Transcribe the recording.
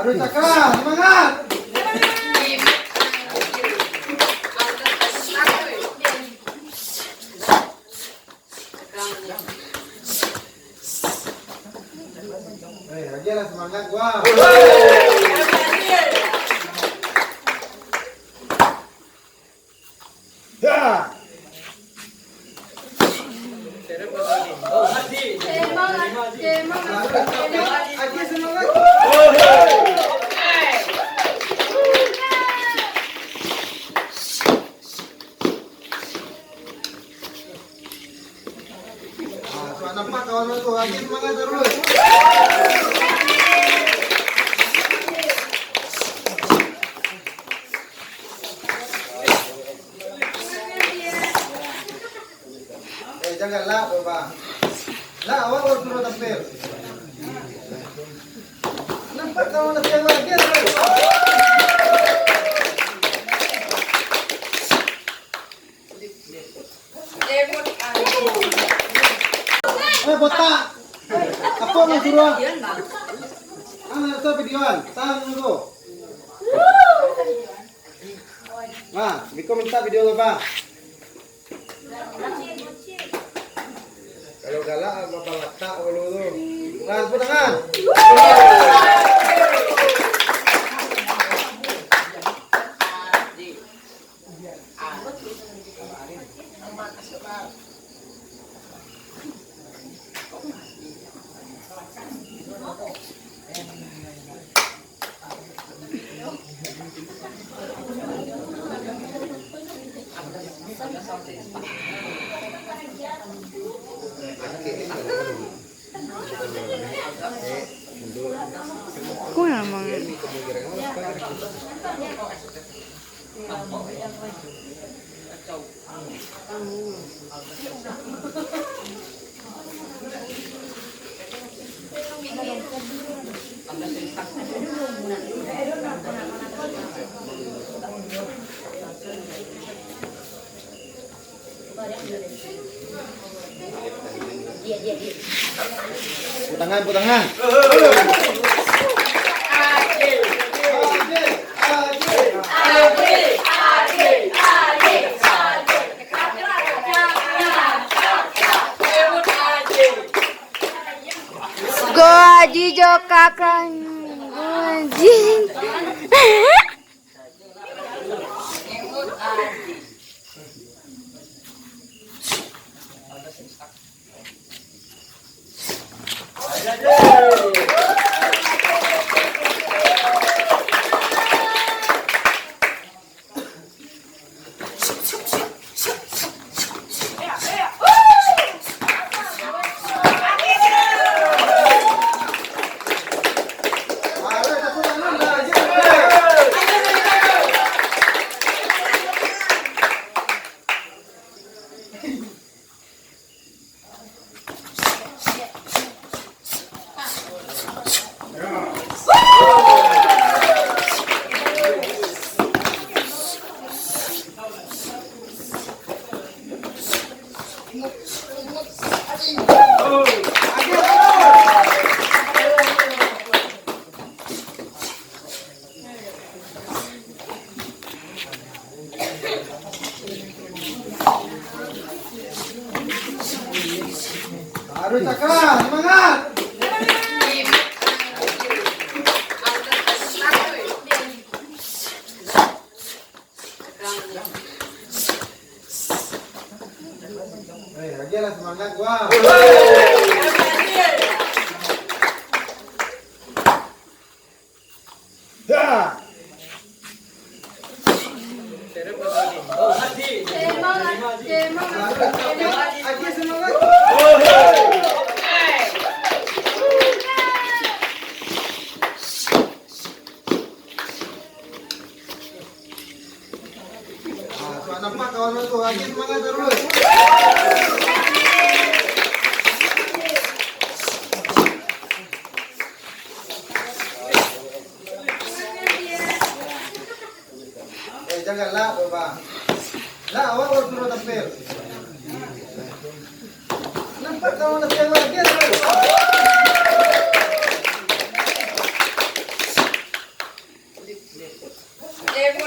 Harus cakap, semangat. Lagi lah semangat gua. Ya. Nampak kawan tuh, lagi semangat terus. Janganlah, Bapak. Lah, awak harus suruh tampil. Nampak kawan lagi terus. Botak. Apa yang suruh? Ana sa videoan. Tahan dulu. Nah, Biko minta video apa? Kalau galak apa letak dulu. Tangan, tangan. Kung naman. Putangan, putangan. Go Aji Jo kakak. Go Aji. Semangat gua. Ya. Aji semangat. Nampak kawan aku, Aji semangat terus. Janganlah, Bapak. Lah, awak harus suruh tampil. Nampak kawan aku yang lagi. Demo